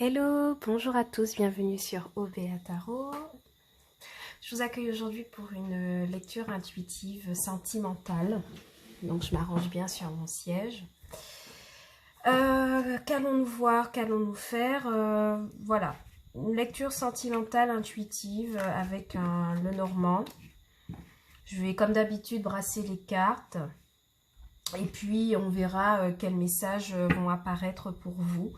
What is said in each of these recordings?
Hello, bonjour à tous, bienvenue sur OBA Tarot. Je vous accueille aujourd'hui pour une lecture intuitive sentimentale. Donc je m'arrange bien sur mon siège. Qu'allons-nous voir, qu'allons-nous faire Voilà, une lecture sentimentale intuitive avec le Normand. Je vais comme d'habitude brasser les cartes. Et puis on verra quels messages vont apparaître pour vous.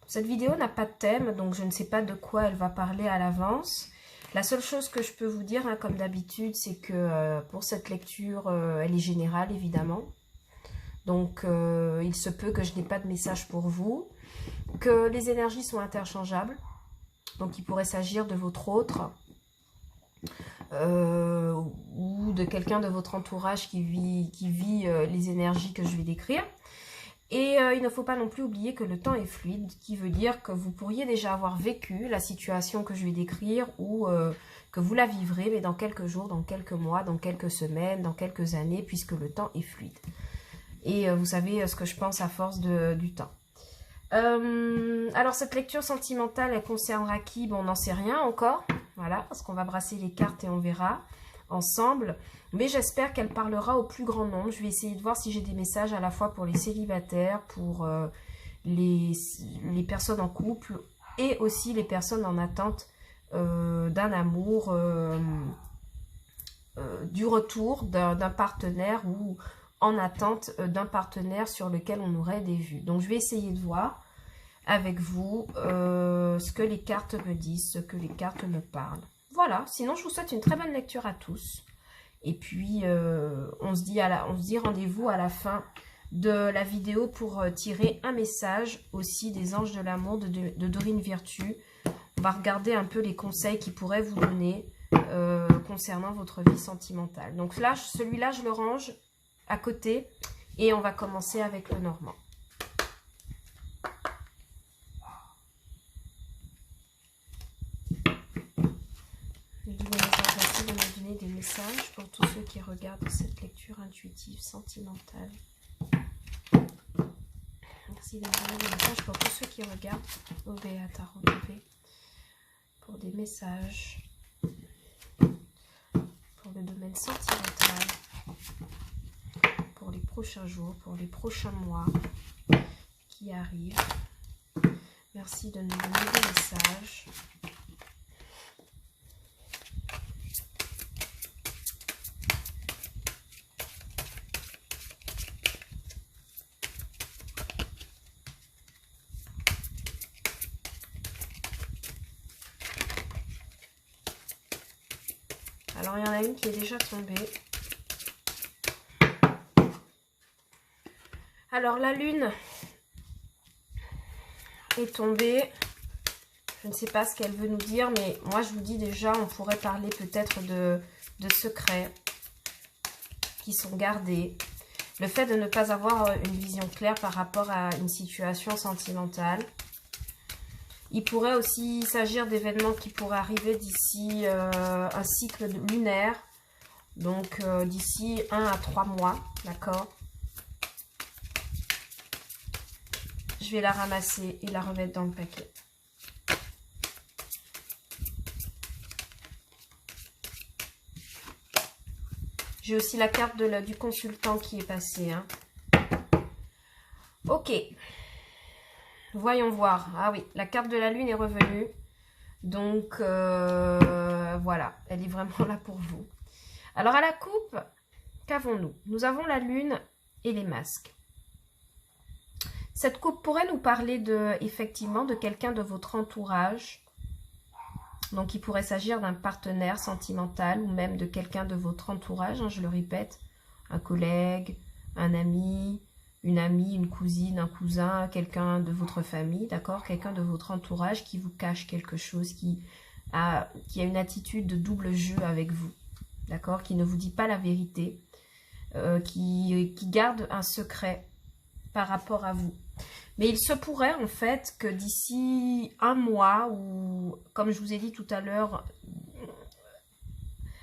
Cette vidéo n'a pas de thème, donc je ne sais pas de quoi elle va parler à l'avance. La seule chose que je peux vous dire, comme d'habitude, c'est que pour cette lecture, elle est générale, évidemment. Donc, il se peut que je n'ai pas de message pour vous, que les énergies sont interchangeables. Donc, il pourrait s'agir de votre autre ou de quelqu'un de votre entourage qui vit les énergies que je vais décrire. Et il ne faut pas non plus oublier que le temps est fluide, qui veut dire que vous pourriez déjà avoir vécu la situation que je vais décrire ou que vous la vivrez, mais dans quelques jours, dans quelques mois, dans quelques semaines, dans quelques années, puisque le temps est fluide. Et vous savez ce que je pense à force du temps. Alors cette lecture sentimentale, elle concernera qui? Bon, on n'en sait rien encore, voilà, parce qu'on va brasser les cartes et on verra ensemble, mais j'espère qu'elle parlera au plus grand nombre. Je vais essayer de voir si j'ai des messages à la fois pour les célibataires, pour les personnes en couple et aussi les personnes en attente d'un amour, du retour d'un partenaire ou en attente d'un partenaire sur lequel on aurait des vues. Donc je vais essayer de voir avec vous ce que les cartes me disent, ce que les cartes me parlent. Voilà, sinon je vous souhaite une très bonne lecture à tous. Et puis, on se dit rendez-vous à la fin de la vidéo pour tirer un message aussi des anges de l'amour de Dorine Virtue. On va regarder un peu les conseils qu'ils pourraient vous donner concernant votre vie sentimentale. Donc là, celui-là, je le range à côté et on va commencer avec le Normand. Des messages pour tous ceux qui regardent cette lecture intuitive sentimentale. Merci d'avoir des messages pour tous ceux qui regardent OBA Tarot TV, pour des messages pour le domaine sentimental, pour les prochains jours, pour les prochains mois qui arrivent. Merci de nous donner des messages. Alors, il y en a une qui est déjà tombée. Alors, la lune est tombée. Je ne sais pas ce qu'elle veut nous dire, mais moi, je vous dis déjà, on pourrait parler peut-être de secrets qui sont gardés. Le fait de ne pas avoir une vision claire par rapport à une situation sentimentale. Il pourrait aussi s'agir d'événements qui pourraient arriver d'ici un cycle lunaire, donc d'ici 1 à 3 mois, d'accord? Je vais la ramasser et la remettre dans le paquet. J'ai aussi la carte du consultant qui est passée. Hein. Ok. Voyons voir. Ah oui, la carte de la lune est revenue. Donc, voilà. Elle est vraiment là pour vous. Alors, à la coupe, qu'avons-nous? Nous avons la lune et les masques. Cette coupe pourrait nous parler effectivement de quelqu'un de votre entourage. Donc, il pourrait s'agir d'un partenaire sentimental ou même de quelqu'un de votre entourage. Hein, je le répète, un collègue, un ami, une amie, une cousine, un cousin, quelqu'un de votre famille, d'accord? Quelqu'un de votre entourage qui vous cache quelque chose, qui a une attitude de double jeu avec vous, d'accord? Qui ne vous dit pas la vérité, qui garde un secret par rapport à vous. Mais il se pourrait en fait que d'ici un mois, ou comme je vous ai dit tout à l'heure,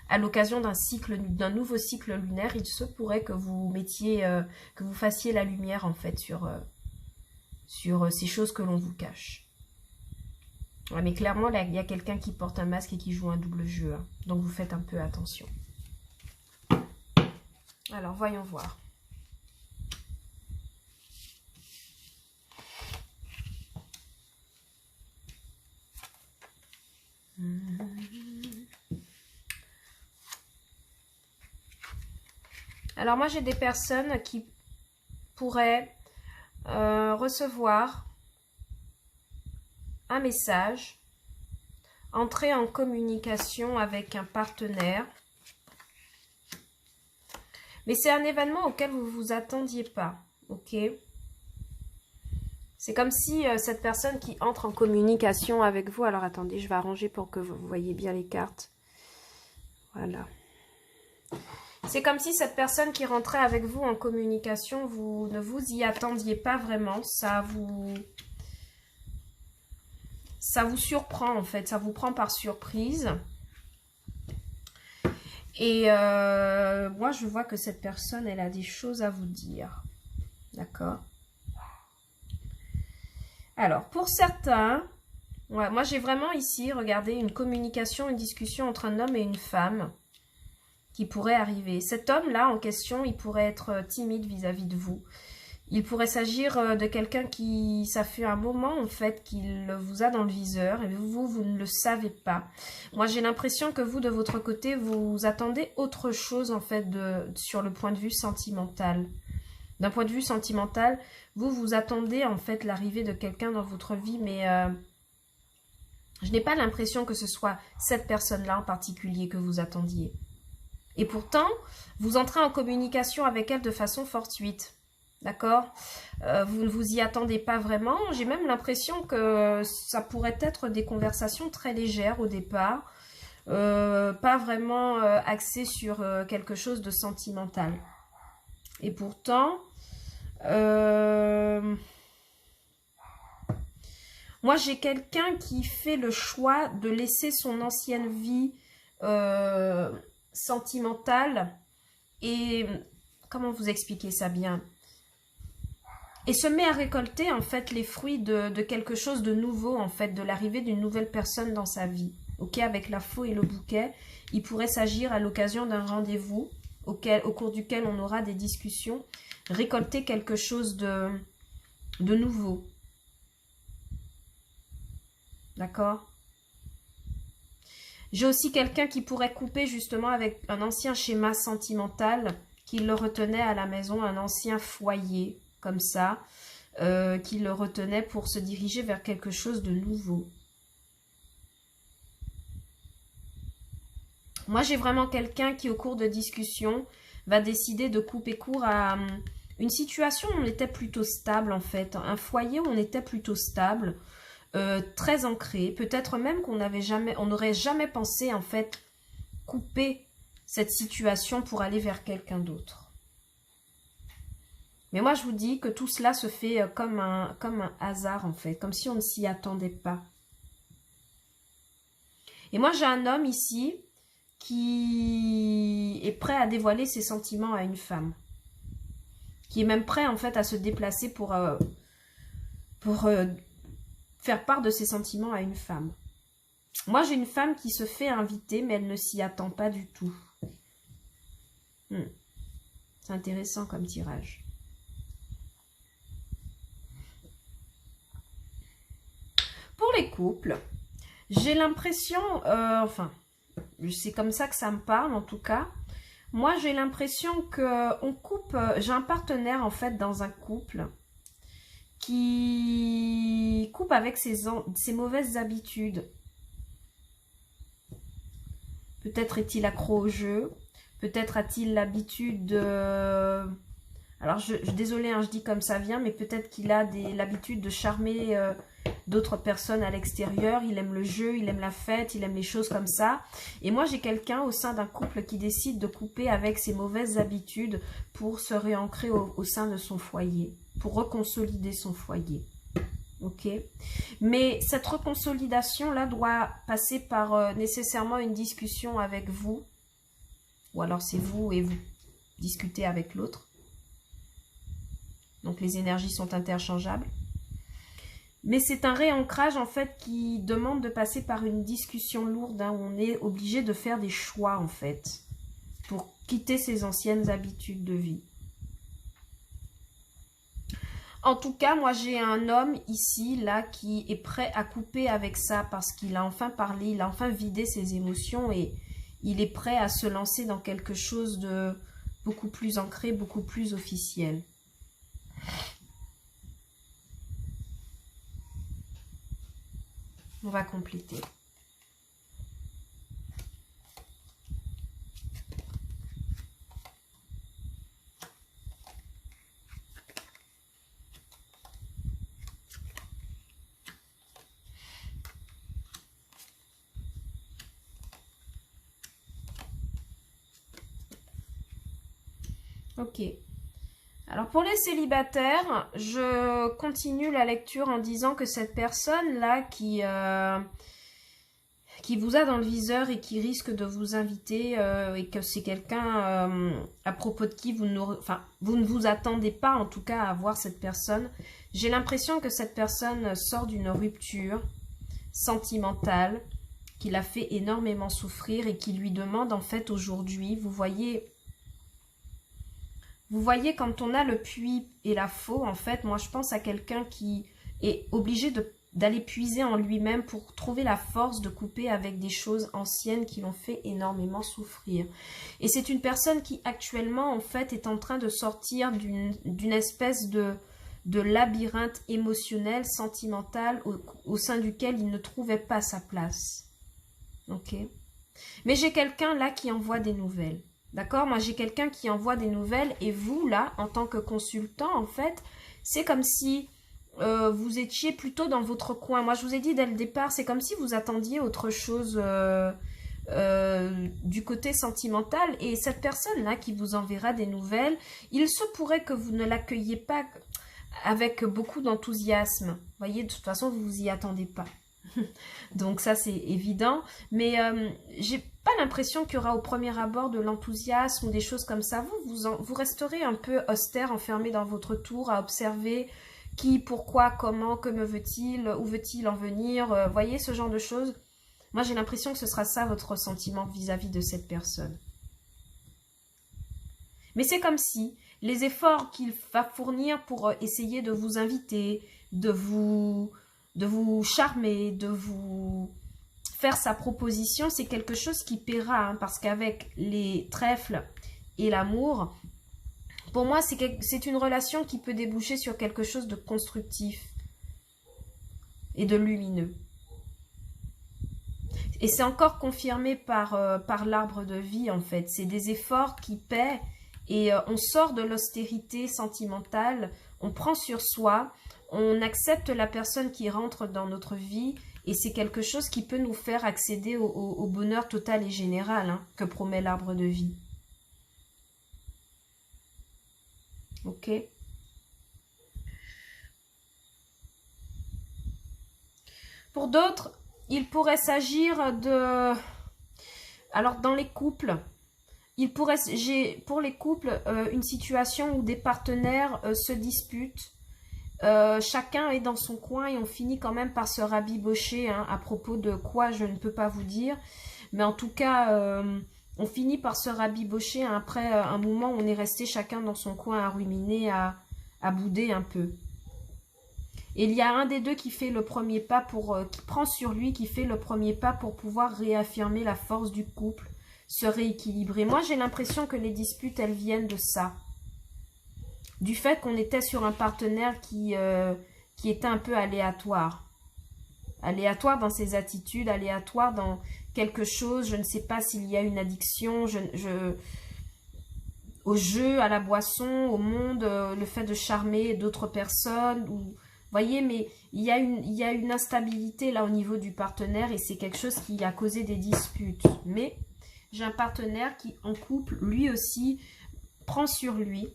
à l'occasion d'un nouveau cycle lunaire, il se pourrait que vous que vous fassiez la lumière en fait sur ces choses que l'on vous cache. Ouais, mais clairement, là, il y a quelqu'un qui porte un masque et qui joue un double jeu. Hein. Donc, vous faites un peu attention. Alors, voyons voir. Alors, moi, j'ai des personnes qui pourraient recevoir un message, entrer en communication avec un partenaire. Mais c'est un événement auquel vous ne vous attendiez pas, ok? C'est comme si cette personne qui entre en communication avec vous... Alors, attendez, je vais arranger pour que vous voyez bien les cartes. Voilà. C'est comme si cette personne qui rentrait avec vous en communication, vous ne vous y attendiez pas vraiment. Ça vous surprend, en fait. Ça vous prend par surprise. Et moi, je vois que cette personne, elle a des choses à vous dire. D'accord? Alors, pour certains, ouais, moi j'ai vraiment ici, regardez, une communication, une discussion entre un homme et une femme qui pourrait arriver. Cet homme-là en question, il pourrait être timide vis-à-vis de vous. Il pourrait s'agir de quelqu'un qui, ça fait un moment en fait, qu'il vous a dans le viseur et vous ne le savez pas. Moi j'ai l'impression que vous, de votre côté, vous attendez autre chose en fait sur le point de vue sentimental. D'un point de vue sentimental, vous attendez en fait l'arrivée de quelqu'un dans votre vie, mais je n'ai pas l'impression que ce soit cette personne-là en particulier que vous attendiez. Et pourtant, vous entrez en communication avec elle de façon fortuite. D'accord? Vous ne vous y attendez pas vraiment. J'ai même l'impression que ça pourrait être des conversations très légères au départ, pas vraiment axées sur quelque chose de sentimental. Et pourtant, moi j'ai quelqu'un qui fait le choix de laisser son ancienne vie sentimentale et, comment vous expliquer ça bien, et se met à récolter en fait les fruits de quelque chose de nouveau, en fait, de l'arrivée d'une nouvelle personne dans sa vie. Ok, avec la faux et le bouquet, il pourrait s'agir à l'occasion d'un rendez-vous au cours duquel on aura des discussions, récolter quelque chose de nouveau. D'accord? J'ai aussi quelqu'un qui pourrait couper justement avec un ancien schéma sentimental qui le retenait à la maison, un ancien foyer comme ça, qui le retenait pour se diriger vers quelque chose de nouveau. Moi, j'ai vraiment quelqu'un qui, au cours de discussion, va décider de couper court à une situation où on était plutôt stable, en fait. Un foyer où on était plutôt stable, très ancré. Peut-être même qu'on n'aurait jamais pensé, en fait, couper cette situation pour aller vers quelqu'un d'autre. Mais moi, je vous dis que tout cela se fait comme un hasard, en fait. Comme si on ne s'y attendait pas. Et moi, j'ai un homme ici qui est prêt à dévoiler ses sentiments à une femme. Qui est même prêt, en fait, à se déplacer pour faire part de ses sentiments à une femme. Moi, j'ai une femme qui se fait inviter, mais elle ne s'y attend pas du tout. C'est intéressant comme tirage. Pour les couples, j'ai l'impression, c'est comme ça que ça me parle en tout cas. Moi, j'ai l'impression qu'on coupe, j'ai un partenaire en fait dans un couple qui coupe avec ses mauvaises habitudes. Peut-être est-il accro au jeu, peut-être a-t-il l'habitude de... Alors, désolée, hein, je dis comme ça vient, mais peut-être qu'il a l'habitude de charmer d'autres personnes à l'extérieur. Il aime le jeu, il aime la fête, il aime les choses comme ça. Et moi, j'ai quelqu'un au sein d'un couple qui décide de couper avec ses mauvaises habitudes pour se réancrer au sein de son foyer, pour reconsolider son foyer. Ok? Mais cette reconsolidation-là doit passer par nécessairement une discussion avec vous. Ou alors c'est vous et vous discutez avec l'autre. Donc les énergies sont interchangeables. Mais c'est un réancrage en fait qui demande de passer par une discussion lourde, hein, où on est obligé de faire des choix en fait pour quitter ses anciennes habitudes de vie. En tout cas, moi j'ai un homme ici, là, qui est prêt à couper avec ça parce qu'il a enfin parlé, il a enfin vidé ses émotions et il est prêt à se lancer dans quelque chose de beaucoup plus ancré, beaucoup plus officiel. On va compléter. Ok. Alors pour les célibataires, je continue la lecture en disant que cette personne-là qui vous a dans le viseur et qui risque de vous inviter et que c'est quelqu'un à propos de qui vous ne vous attendez pas en tout cas à voir cette personne. J'ai l'impression que cette personne sort d'une rupture sentimentale qui l'a fait énormément souffrir et qui lui demande en fait aujourd'hui, vous voyez quand on a le puits et la faux, en fait, moi je pense à quelqu'un qui est obligé d'aller puiser en lui-même pour trouver la force de couper avec des choses anciennes qui l'ont fait énormément souffrir. Et c'est une personne qui actuellement, en fait, est en train de sortir d'une espèce de labyrinthe émotionnel, sentimental, au sein duquel il ne trouvait pas sa place. Ok. Mais j'ai quelqu'un là qui envoie des nouvelles. D'accord? Moi, j'ai quelqu'un qui envoie des nouvelles et vous, là, en tant que consultant, en fait, c'est comme si vous étiez plutôt dans votre coin. Moi, je vous ai dit dès le départ, c'est comme si vous attendiez autre chose du côté sentimental. Et cette personne-là qui vous enverra des nouvelles, il se pourrait que vous ne l'accueilliez pas avec beaucoup d'enthousiasme. Vous voyez, de toute façon, vous vous y attendez pas. Donc ça c'est évident, mais j'ai pas l'impression qu'il y aura au premier abord de l'enthousiasme ou des choses comme ça. Vous resterez un peu austère, enfermé dans votre tour à observer qui, pourquoi, comment, que me veut-il, où veut-il en venir, voyez ce genre de choses. Moi j'ai l'impression que ce sera ça votre ressentiment vis-à-vis de cette personne. Mais c'est comme si les efforts qu'il va fournir pour essayer de vous inviter, de vous charmer, de vous faire sa proposition, c'est quelque chose qui paiera, hein, parce qu'avec les trèfles et l'amour, pour moi, c'est une relation qui peut déboucher sur quelque chose de constructif et de lumineux. Et c'est encore confirmé par l'arbre de vie, en fait. C'est des efforts qui paient et on sort de l'austérité sentimentale, on prend sur soi, on accepte la personne qui rentre dans notre vie et c'est quelque chose qui peut nous faire accéder au bonheur total et général, hein, que promet l'arbre de vie. Ok. Pour d'autres, il pourrait s'agir de... Alors, dans les couples, j'ai pour les couples une situation où des partenaires se disputent. Chacun est dans son coin et on finit quand même par se rabibocher, hein, à propos de quoi je ne peux pas vous dire. Mais en tout cas, on finit par se rabibocher, hein, après un moment où on est resté chacun dans son coin à ruminer, à bouder un peu. Et il y a un des deux qui fait le premier pas qui prend sur lui, qui fait le premier pas pour pouvoir réaffirmer la force du couple, se rééquilibrer. Moi, j'ai l'impression que les disputes, elles viennent de ça. Du fait qu'on était sur un partenaire qui était un peu aléatoire. Aléatoire dans ses attitudes, aléatoire dans quelque chose, je ne sais pas s'il y a une addiction, au jeu, à la boisson, au monde, le fait de charmer d'autres personnes, ou voyez, mais il y a une instabilité là au niveau du partenaire et c'est quelque chose qui a causé des disputes. Mais j'ai un partenaire qui, en couple, lui aussi, prend sur lui,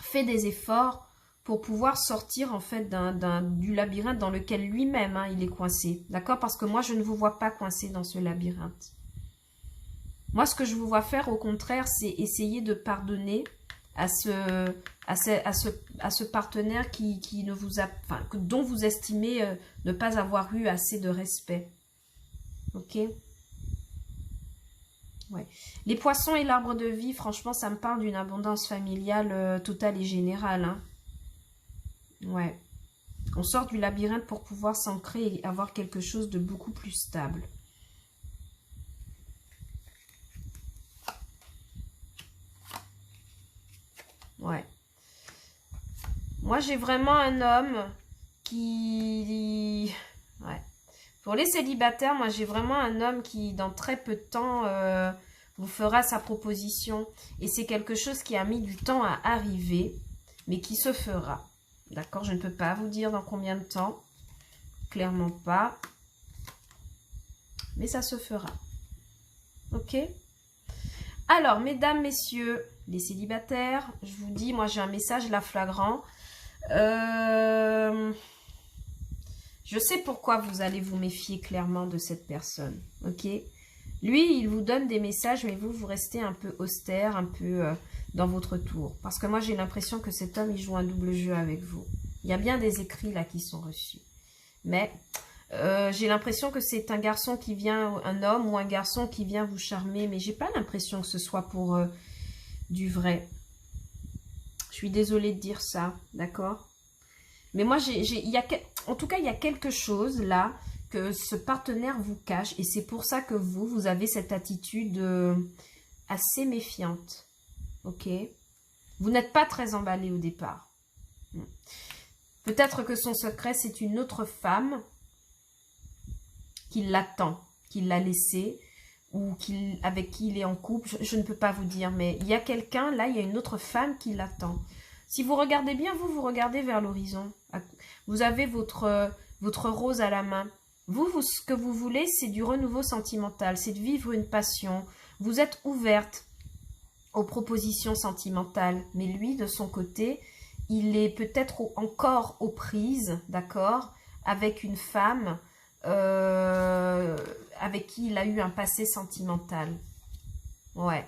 fait des efforts pour pouvoir sortir en fait du labyrinthe dans lequel lui-même, hein, il est coincé. D'accord? Parce que moi, je ne vous vois pas coincé dans ce labyrinthe. Moi, ce que je vous vois faire, au contraire, c'est essayer de pardonner à ce partenaire qui ne vous a, enfin, dont vous estimez ne pas avoir eu assez de respect. Ok? Ouais. Les poissons et l'arbre de vie, franchement, ça me parle d'une abondance familiale totale et générale. Hein. Ouais. On sort du labyrinthe pour pouvoir s'ancrer et avoir quelque chose de beaucoup plus stable. Ouais. Moi, j'ai vraiment un homme qui... Ouais. Pour les célibataires, moi, j'ai vraiment un homme qui, dans très peu de temps, vous fera sa proposition. Et c'est quelque chose qui a mis du temps à arriver, mais qui se fera. D'accord? Je ne peux pas vous dire dans combien de temps. Clairement pas. Mais ça se fera. Ok? Alors, mesdames, messieurs, les célibataires, je vous dis, moi, j'ai un message là flagrant. Je sais pourquoi vous allez vous méfier clairement de cette personne. Ok? Lui, il vous donne des messages, mais vous restez un peu austère, un peu dans votre tour. Parce que moi, j'ai l'impression que cet homme, il joue un double jeu avec vous. Il y a bien des écrits là qui sont reçus. Mais j'ai l'impression que c'est un garçon qui vient, un homme ou un garçon qui vient vous charmer. Mais j'ai pas l'impression que ce soit pour du vrai. Je suis désolée de dire ça, d'accord? Mais moi, en tout cas, il y a quelque chose là que ce partenaire vous cache. Et c'est pour ça que vous avez cette attitude assez méfiante. Ok? Vous n'êtes pas très emballé au départ. Peut-être que son secret, c'est une autre femme qui l'attend, qui l'a laissé ou avec qui il est en couple. Je ne peux pas vous dire, mais il y a quelqu'un, là, il y a une autre femme qui l'attend. Si vous regardez bien, vous regardez vers l'horizon. Vous avez votre rose à la main. Ce que vous voulez, c'est du renouveau sentimental, c'est de vivre une passion. Vous êtes ouverte aux propositions sentimentales, mais lui, de son côté, il est peut-être encore aux prises, d'accord, avec une femme avec qui il a eu un passé sentimental. Ouais.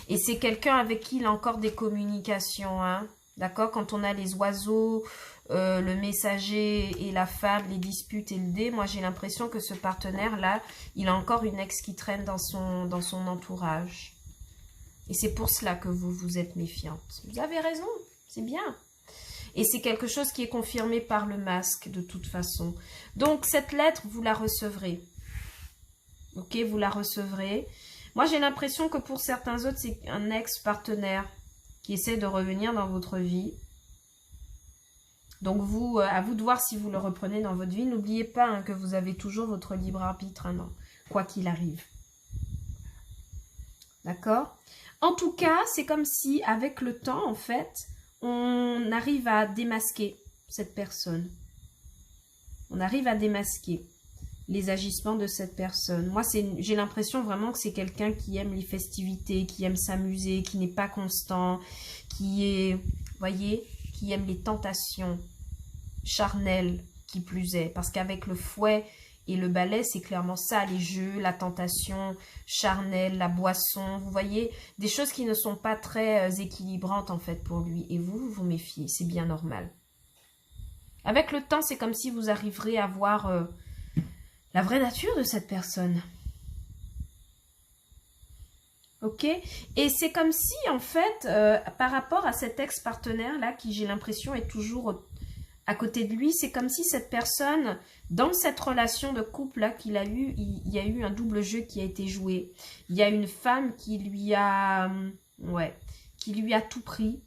Et c'est quelqu'un avec qui il a encore des communications, hein. D'accord? Quand on a les oiseaux, le messager et la femme, les disputes et le dé, moi j'ai l'impression que ce partenaire-là, il a encore une ex qui traîne dans son entourage. Et c'est pour cela que vous êtes méfiante. Vous avez raison, c'est bien. Et c'est quelque chose qui est confirmé par le masque de toute façon. Donc cette lettre, vous la recevrez. Ok, vous la recevrez. Moi j'ai l'impression que pour certains autres, c'est un ex-partenaire qui essaie de revenir dans votre vie. Donc à vous de voir si vous le reprenez dans votre vie. N'oubliez pas hein, que vous avez toujours votre libre arbitre, hein, non, quoi qu'il arrive. D'accord? En tout cas, c'est comme si avec le temps, en fait, on arrive à démasquer cette personne. On arrive à démasquer les agissements de cette personne. Moi, j'ai l'impression vraiment que c'est quelqu'un qui aime les festivités, qui aime s'amuser, qui n'est pas constant, qui est, voyez, qui aime les tentations charnelles, qui plus est. Parce qu'avec le fouet et le balai, c'est clairement ça, les jeux, la tentation charnelle, la boisson, vous voyez, des choses qui ne sont pas très équilibrantes en fait pour lui. Et vous vous méfiez, c'est bien normal. Avec le temps, c'est comme si vous arriverez à voir la vraie nature de cette personne. Ok? Et c'est comme si, en fait, par rapport à cet ex-partenaire-là, qui j'ai l'impression est toujours à côté de lui, c'est comme si cette personne, dans cette relation de couple-là qu'il a eu, il y a eu un double jeu qui a été joué. Il y a une femme qui lui a tout pris,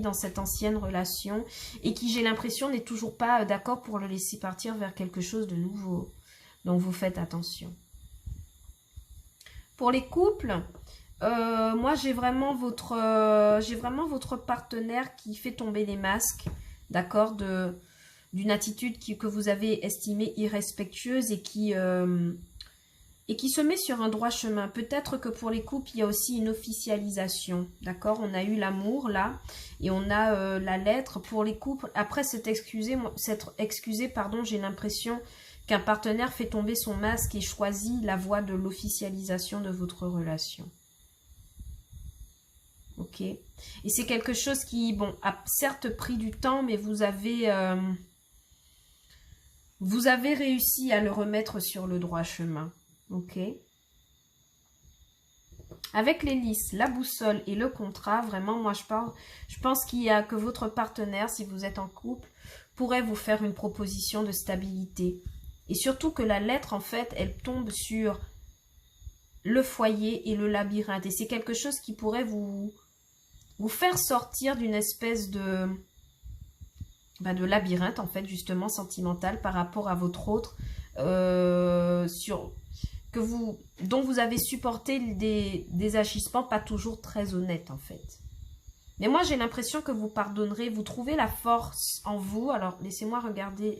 dans cette ancienne relation et qui, j'ai l'impression, n'est toujours pas d'accord pour le laisser partir vers quelque chose de nouveau. Donc, vous faites attention. Pour les couples, moi, j'ai vraiment votre partenaire qui fait tomber les masques, d'accord, d'une attitude que vous avez estimée irrespectueuse et qui se met sur un droit chemin. Peut-être que pour les couples, il y a aussi une officialisation, d'accord? On a eu l'amour, là, et on a la lettre. Pour les couples, après s'être excusé, j'ai l'impression qu'un partenaire fait tomber son masque et choisit la voie de l'officialisation de votre relation. Ok. Et c'est quelque chose qui, bon, a certes pris du temps, mais vous avez réussi à le remettre sur le droit chemin. Ok. Avec l'hélice, la boussole et le contrat, vraiment, moi je pense qu'il y a que votre partenaire, si vous êtes en couple, pourrait vous faire une proposition de stabilité. Et surtout que la lettre, en fait, elle tombe sur le foyer et le labyrinthe. Et c'est quelque chose qui pourrait vous faire sortir d'une espèce de labyrinthe, en fait, justement, sentimental par rapport à votre autre, dont vous avez supporté des agissements pas toujours très honnêtes, en fait. Mais moi, j'ai l'impression que vous pardonnerez, vous trouvez la force en vous. Alors, laissez-moi regarder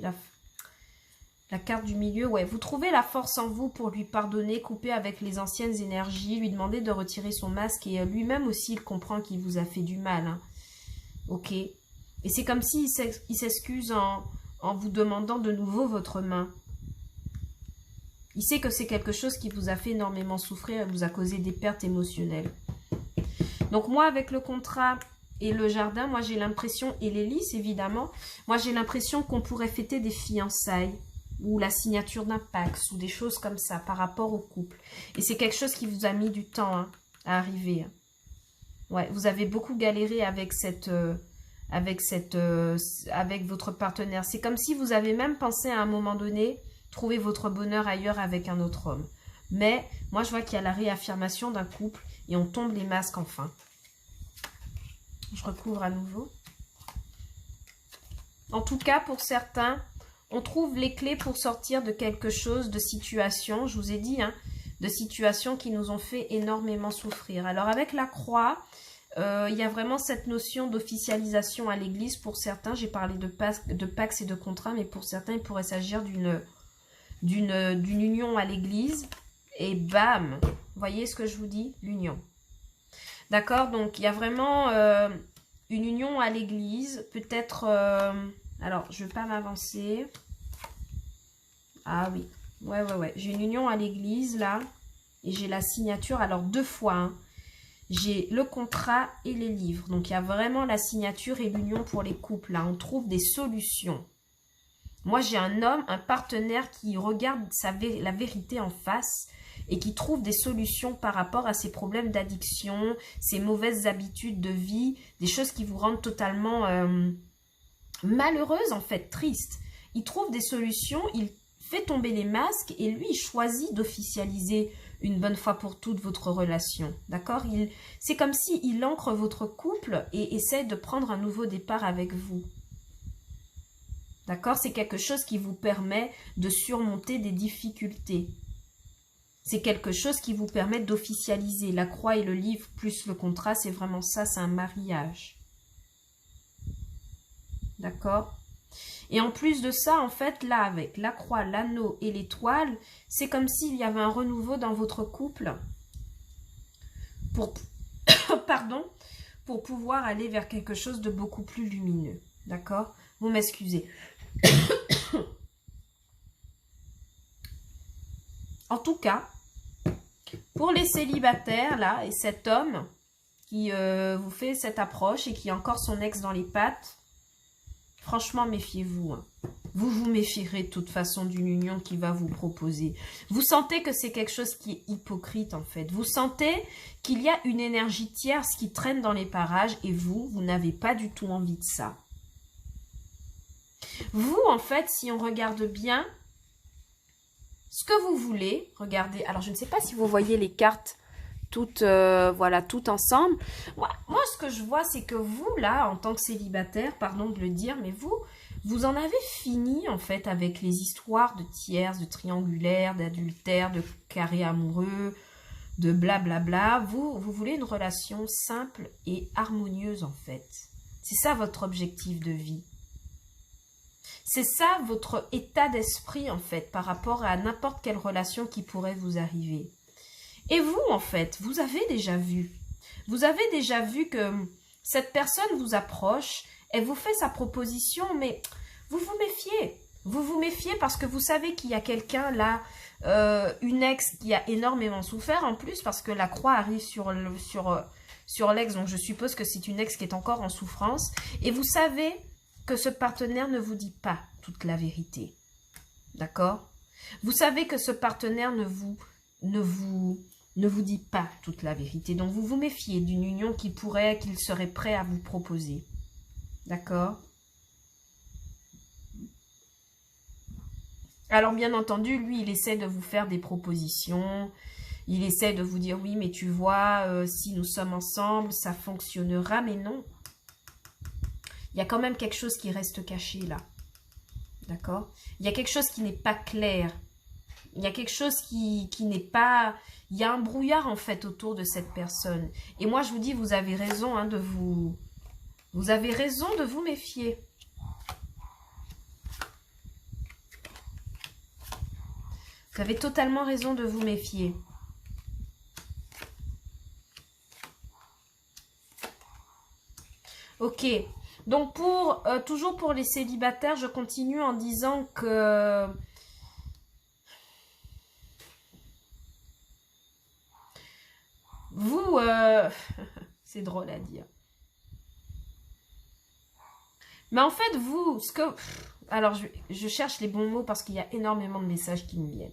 la carte du milieu. Ouais, vous trouvez la force en vous pour lui pardonner, couper avec les anciennes énergies, lui demander de retirer son masque. Et lui-même aussi, il comprend qu'il vous a fait du mal. Hein. Ok. Et c'est comme s'il s'excuse en vous demandant de nouveau votre main. Il sait que c'est quelque chose qui vous a fait énormément souffrir et vous a causé des pertes émotionnelles. Donc moi, avec le contrat et le jardin, moi j'ai l'impression, et l'hélice évidemment, moi j'ai l'impression qu'on pourrait fêter des fiançailles ou la signature d'un Pax ou des choses comme ça par rapport au couple. Et c'est quelque chose qui vous a mis du temps hein, à arriver. Ouais, vous avez beaucoup galéré avec votre partenaire. C'est comme si vous avez même pensé à un moment donné trouver votre bonheur ailleurs avec un autre homme. Mais moi je vois qu'il y a la réaffirmation d'un couple et on tombe les masques enfin. Je recouvre à nouveau. En tout cas, pour certains, on trouve les clés pour sortir de quelque chose, de situation, je vous ai dit, hein, de situations qui nous ont fait énormément souffrir. Alors avec la croix, il y a vraiment cette notion d'officialisation à l'église. Pour certains, j'ai parlé de pax et de contrat, mais pour certains, il pourrait s'agir d'une union à l'église. Et bam, vous voyez ce que je vous dis? L'union. D'accord, donc il y a vraiment une union à l'église, peut-être, alors je ne vais pas m'avancer. Ah oui, ouais, j'ai une union à l'église là, et j'ai la signature, alors 2 fois, hein. J'ai le contrat et les livres, donc il y a vraiment la signature et l'union pour les couples, là, on trouve des solutions. Moi j'ai un homme, un partenaire qui regarde la vérité en face, et qui trouve des solutions par rapport à ces problèmes d'addiction, ces mauvaises habitudes de vie, des choses qui vous rendent totalement malheureuse en fait, triste. Il trouve des solutions, il fait tomber les masques et lui il choisit d'officialiser une bonne fois pour toutes votre relation, d'accord? C'est comme s'il ancre votre couple et essaie de prendre un nouveau départ avec vous. D'accord? C'est quelque chose qui vous permet de surmonter des difficultés. C'est quelque chose qui vous permet d'officialiser. La croix et le livre plus le contrat, c'est vraiment ça, c'est un mariage. D'accord? Et en plus de ça, en fait, là, avec la croix, l'anneau et l'étoile, c'est comme s'il y avait un renouveau dans votre couple pour pouvoir aller vers quelque chose de beaucoup plus lumineux. D'accord? Vous m'excusez. En tout cas, pour les célibataires, là, et cet homme qui vous fait cette approche et qui a encore son ex dans les pattes, franchement, méfiez-vous. Hein. Vous vous méfierez de toute façon d'une union qu'il va vous proposer. Vous sentez que c'est quelque chose qui est hypocrite, en fait. Vous sentez qu'il y a une énergie tierce qui traîne dans les parages et vous n'avez pas du tout envie de ça. Vous, en fait, si on regarde bien, ce que vous voulez, regardez, alors je ne sais pas si vous voyez les cartes toutes, voilà, toutes ensemble. Moi, ce que je vois, c'est que vous, là, en tant que célibataire, pardon de le dire, mais vous en avez fini, en fait, avec les histoires de tierces, de triangulaires, d'adultère, de carrés amoureux, de blablabla. Vous voulez une relation simple et harmonieuse, en fait. C'est ça votre objectif de vie. C'est ça votre état d'esprit en fait par rapport à n'importe quelle relation qui pourrait vous arriver. Et vous en fait, vous avez déjà vu. Vous avez déjà vu que cette personne vous approche, elle vous fait sa proposition, mais vous vous méfiez. Vous vous méfiez parce que vous savez qu'il y a quelqu'un là, une ex qui a énormément souffert en plus parce que la croix arrive sur sur l'ex, donc je suppose que c'est une ex qui est encore en souffrance. Et vous savez que ce partenaire ne vous dit pas toute la vérité. D'accord? Vous savez que ce partenaire ne vous dit pas toute la vérité. Donc vous vous méfiez d'une union qu'il serait prêt à vous proposer. D'accord? Alors bien entendu, lui, il essaie de vous faire des propositions. Il essaie de vous dire, oui, mais tu vois, si nous sommes ensemble, ça fonctionnera. Mais non. Il y a quand même quelque chose qui reste caché là. D'accord? Il y a quelque chose qui n'est pas clair. Il y a quelque chose qui n'est pas... Il y a un brouillard en fait autour de cette personne. Et moi, je vous dis, vous avez raison hein, Vous avez raison de vous méfier. Vous avez totalement raison de vous méfier. Ok. Donc, toujours pour les célibataires, je continue en disant que... Vous, c'est drôle à dire. Mais en fait, vous, alors, je cherche les bons mots parce qu'il y a énormément de messages qui me viennent.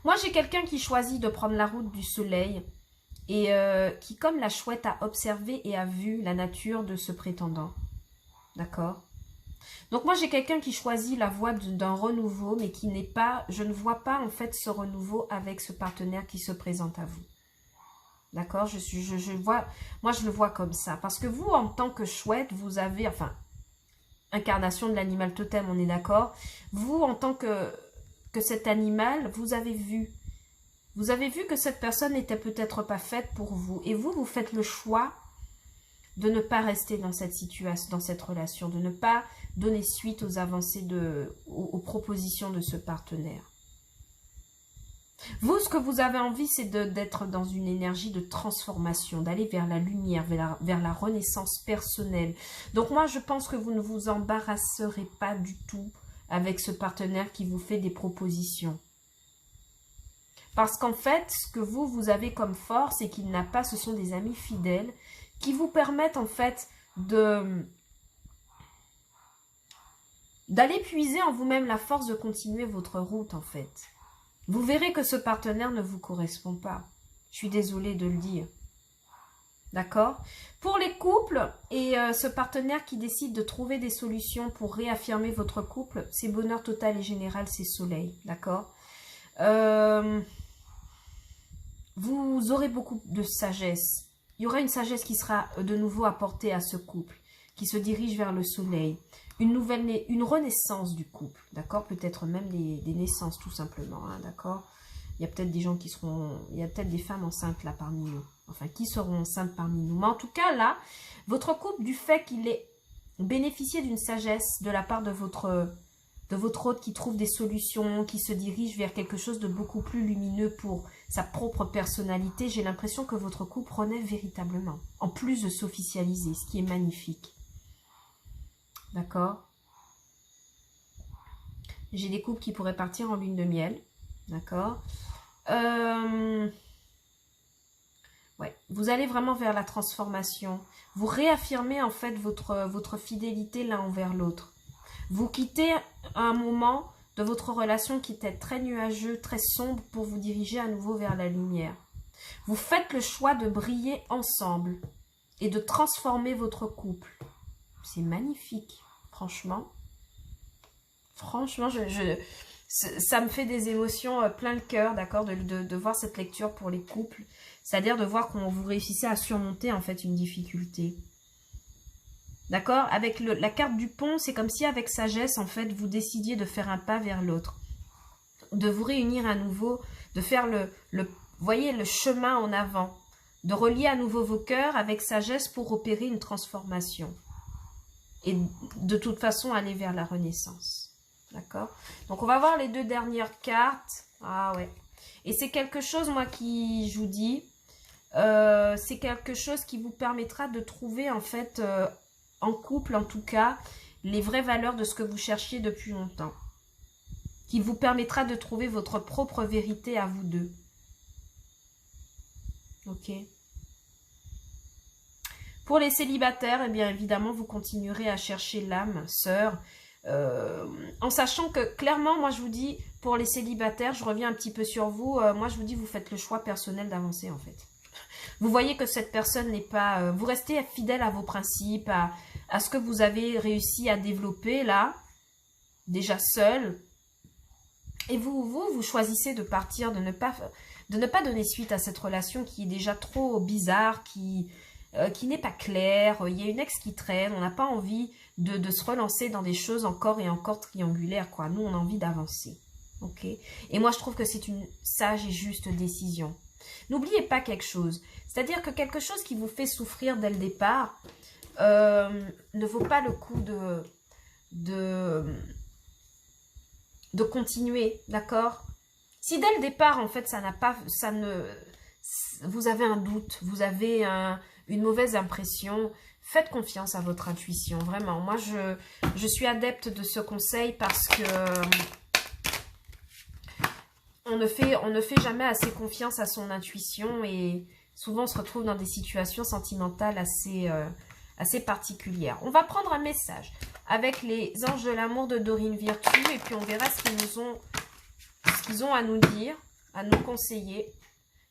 Moi, j'ai quelqu'un qui choisit de prendre la route du soleil et qui, comme la chouette, a observé et a vu la nature de ce prétendant. D'accord ? Donc moi, j'ai quelqu'un qui choisit la voie d'un renouveau, mais qui n'est pas... Je ne vois pas, en fait, ce renouveau avec ce partenaire qui se présente à vous. D'accord? Moi, je le vois comme ça. Parce que vous, en tant que chouette, vous avez... Enfin, incarnation de l'animal totem, on est d'accord? Vous, en tant que cet animal, vous avez vu. Vous avez vu que cette personne n'était peut-être pas faite pour vous. Et vous faites le choix de ne pas rester dans cette situation, dans cette relation, de ne pas donner suite aux avancées, aux propositions de ce partenaire. Vous, ce que vous avez envie, c'est d'être dans une énergie de transformation, d'aller vers la lumière, vers la renaissance personnelle. Donc moi, je pense que vous ne vous embarrasserez pas du tout avec ce partenaire qui vous fait des propositions. Parce qu'en fait, ce que vous avez comme force et qu'il n'a pas, ce sont des amis fidèles qui vous permettent en fait d'aller puiser en vous-même la force de continuer votre route en fait. Vous verrez que ce partenaire ne vous correspond pas. Je suis désolée de le dire. D'accord? Pour les couples et ce partenaire qui décide de trouver des solutions pour réaffirmer votre couple, c'est bonheur total et général, c'est soleil. D'accord? Vous aurez beaucoup de sagesse. Il y aura une sagesse qui sera de nouveau apportée à ce couple, qui se dirige vers le soleil. Une renaissance du couple, d'accord? Peut-être même des naissances tout simplement, hein, d'accord? Il y a peut-être des gens qui seront... Il y a peut-être des femmes enceintes là parmi nous. Enfin, qui seront enceintes parmi nous. Mais en tout cas, là, votre couple, du fait qu'il ait bénéficié d'une sagesse de la part de votre hôte qui trouve des solutions, qui se dirige vers quelque chose de beaucoup plus lumineux pour sa propre personnalité, j'ai l'impression que votre couple renaît véritablement. En plus de s'officialiser, ce qui est magnifique. D'accord? J'ai des couples qui pourraient partir en lune de miel. D'accord? Ouais. Vous allez vraiment vers la transformation. Vous réaffirmez en fait votre fidélité l'un envers l'autre. Vous quittez un moment de votre relation qui était très nuageux, très sombre pour vous diriger à nouveau vers la lumière. Vous faites le choix de briller ensemble et de transformer votre couple. C'est magnifique, franchement. Franchement, ça me fait des émotions plein le cœur, d'accord, de voir cette lecture pour les couples. C'est-à-dire de voir comment vous réussissez à surmonter en fait une difficulté. D'accord? Avec la carte du pont, c'est comme si avec sagesse, en fait, vous décidiez de faire un pas vers l'autre. De vous réunir à nouveau, de faire voyez, le chemin en avant. De relier à nouveau vos cœurs avec sagesse pour opérer une transformation. Et de toute façon, aller vers la renaissance. D'accord? Donc, on va voir les deux dernières cartes. Ah ouais. Et c'est quelque chose, moi, qui, je vous dis, c'est quelque chose qui vous permettra de trouver, en fait... en couple en tout cas, les vraies valeurs de ce que vous cherchiez depuis longtemps. Qui vous permettra de trouver votre propre vérité à vous deux. Ok. Pour les célibataires, eh bien évidemment, vous continuerez à chercher l'âme sœur. En sachant que clairement, moi je vous dis, pour les célibataires, je reviens un petit peu sur vous, moi je vous dis, vous faites le choix personnel d'avancer en fait. Vous voyez que cette personne n'est pas... vous restez fidèle à vos principes, à ce que vous avez réussi à développer là, déjà seul. Et vous choisissez de partir, de ne pas donner suite à cette relation qui est déjà trop bizarre, qui n'est pas claire. Il y a une ex qui traîne, on n'a pas envie de se relancer dans des choses encore et encore triangulaires, quoi. Nous, on a envie d'avancer. Ok. Et moi, je trouve que c'est une sage et juste décision. N'oubliez pas quelque chose. C'est-à-dire que quelque chose qui vous fait souffrir dès le départ ne vaut pas le coup de continuer, d'accord? Si dès le départ, en fait, vous avez un doute, vous avez une mauvaise impression, faites confiance à votre intuition, vraiment. Moi, je suis adepte de ce conseil parce que on ne fait jamais assez confiance à son intuition et souvent on se retrouve dans des situations sentimentales assez particulières. On va prendre un message avec les anges de l'amour de Dorine Virtue et puis on verra ce qu'ils ont à nous dire, à nous conseiller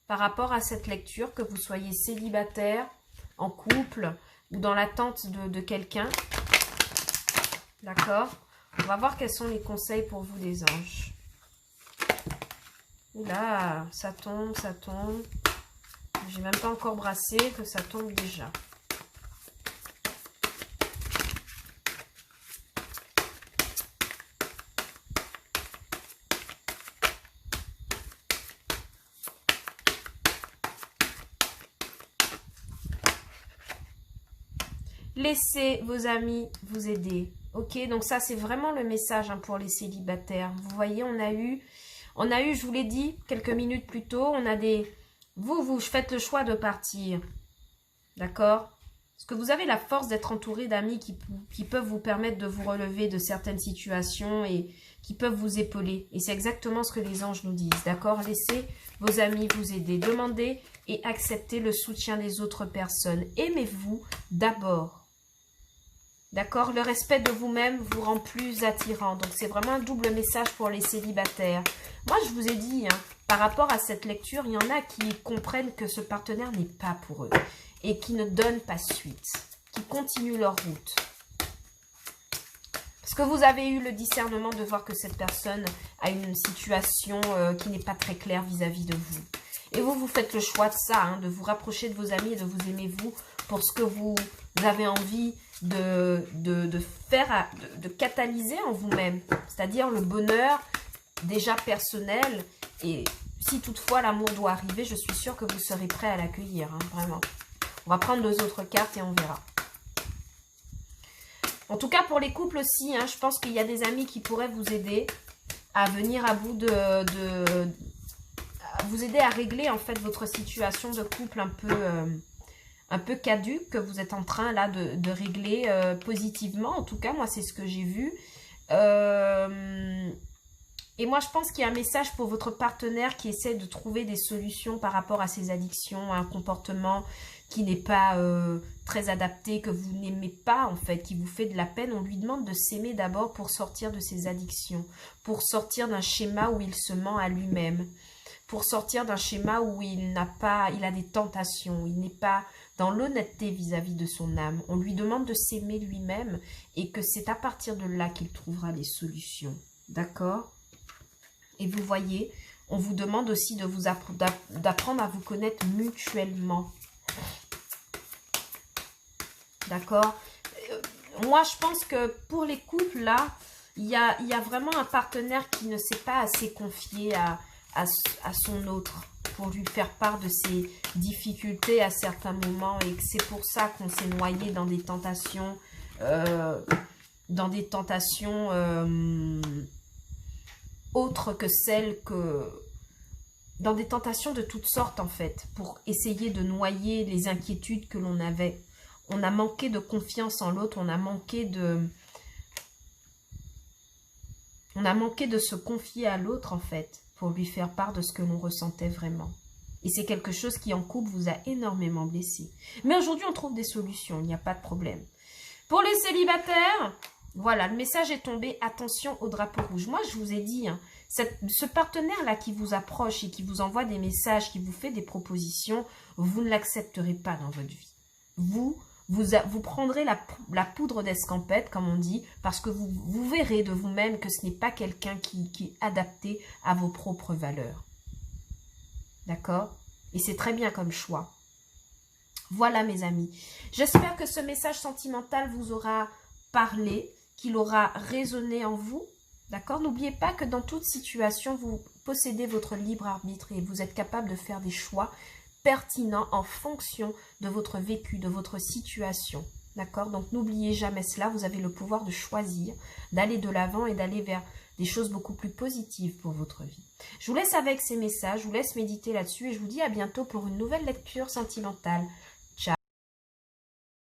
par rapport à cette lecture, que vous soyez célibataire, en couple ou dans l'attente de quelqu'un. D'accord? On va voir quels sont les conseils pour vous des anges. Oula, ça tombe, ça tombe. J'ai même pas encore brassé que ça tombe déjà. Laissez vos amis vous aider. Ok, donc ça c'est vraiment le message hein, pour les célibataires. Vous voyez, on a eu, je vous l'ai dit quelques minutes plus tôt, on a des... Vous faites le choix de partir. D'accord? Parce que vous avez la force d'être entouré d'amis qui peuvent vous permettre de vous relever de certaines situations et qui peuvent vous épauler. Et c'est exactement ce que les anges nous disent. D'accord? Laissez vos amis vous aider. Demandez et acceptez le soutien des autres personnes. Aimez-vous d'abord. D'accord? Le respect de vous-même vous rend plus attirant. Donc, c'est vraiment un double message pour les célibataires. Moi, je vous ai dit, hein, par rapport à cette lecture, il y en a qui comprennent que ce partenaire n'est pas pour eux et qui ne donnent pas suite, qui continuent leur route. Parce que vous avez eu le discernement de voir que cette personne a une situation qui n'est pas très claire vis-à-vis de vous. Et vous faites le choix de ça, hein, de vous rapprocher de vos amis et de vous aimer vous pour ce que vous avez envie de faire, de catalyser en vous-même. C'est-à-dire le bonheur déjà personnel. Et si toutefois l'amour doit arriver, je suis sûre que vous serez prêt à l'accueillir, hein, vraiment. On va prendre 2 autres cartes et on verra. En tout cas, pour les couples aussi, hein, je pense qu'il y a des amis qui pourraient vous aider à venir à bout vous aider à régler en fait votre situation de couple un peu caduque que vous êtes en train là de régler positivement. En tout cas, moi, c'est ce que j'ai vu. Et moi, je pense qu'il y a un message pour votre partenaire qui essaie de trouver des solutions par rapport à ses addictions, à un comportement qui n'est pas très adapté, que vous n'aimez pas en fait, qui vous fait de la peine. On lui demande de s'aimer d'abord pour sortir de ses addictions, pour sortir d'un schéma où il se ment à lui-même, pour sortir d'un schéma où il a des tentations, il n'est pas dans l'honnêteté vis-à-vis de son âme. On lui demande de s'aimer lui-même et que c'est à partir de là qu'il trouvera des solutions. D'accord? Et vous voyez, on vous demande aussi d'apprendre à vous connaître mutuellement. D'accord? Moi, je pense que pour les couples, là, il y a vraiment un partenaire qui ne s'est pas assez confié à son autre pour lui faire part de ses difficultés à certains moments et que c'est pour ça qu'on s'est noyé dans des tentations, autres que celles dans des tentations de toutes sortes en fait, pour essayer de noyer les inquiétudes que l'on avait. On a manqué de confiance en l'autre, on a manqué de se confier à l'autre en fait, pour lui faire part de ce que l'on ressentait vraiment. Et c'est quelque chose qui en couple vous a énormément blessé. Mais aujourd'hui, on trouve des solutions, il n'y a pas de problème. Pour les célibataires, voilà, le message est tombé, attention au drapeau rouge. Moi, je vous ai dit, hein, ce partenaire-là qui vous approche et qui vous envoie des messages, qui vous fait des propositions, vous ne l'accepterez pas dans votre vie. Vous prendrez la poudre d'escampette, comme on dit, parce que vous verrez de vous-même que ce n'est pas quelqu'un qui est adapté à vos propres valeurs. D'accord? Et c'est très bien comme choix. Voilà mes amis. J'espère que ce message sentimental vous aura parlé, qu'il aura résonné en vous. D'accord? N'oubliez pas que dans toute situation, vous possédez votre libre arbitre et vous êtes capable de faire des choix pertinents en fonction de votre vécu, de votre situation. D'accord? Donc n'oubliez jamais cela. Vous avez le pouvoir de choisir, d'aller de l'avant et d'aller vers des choses beaucoup plus positives pour votre vie. Je vous laisse avec ces messages, je vous laisse méditer là-dessus et je vous dis à bientôt pour une nouvelle lecture sentimentale.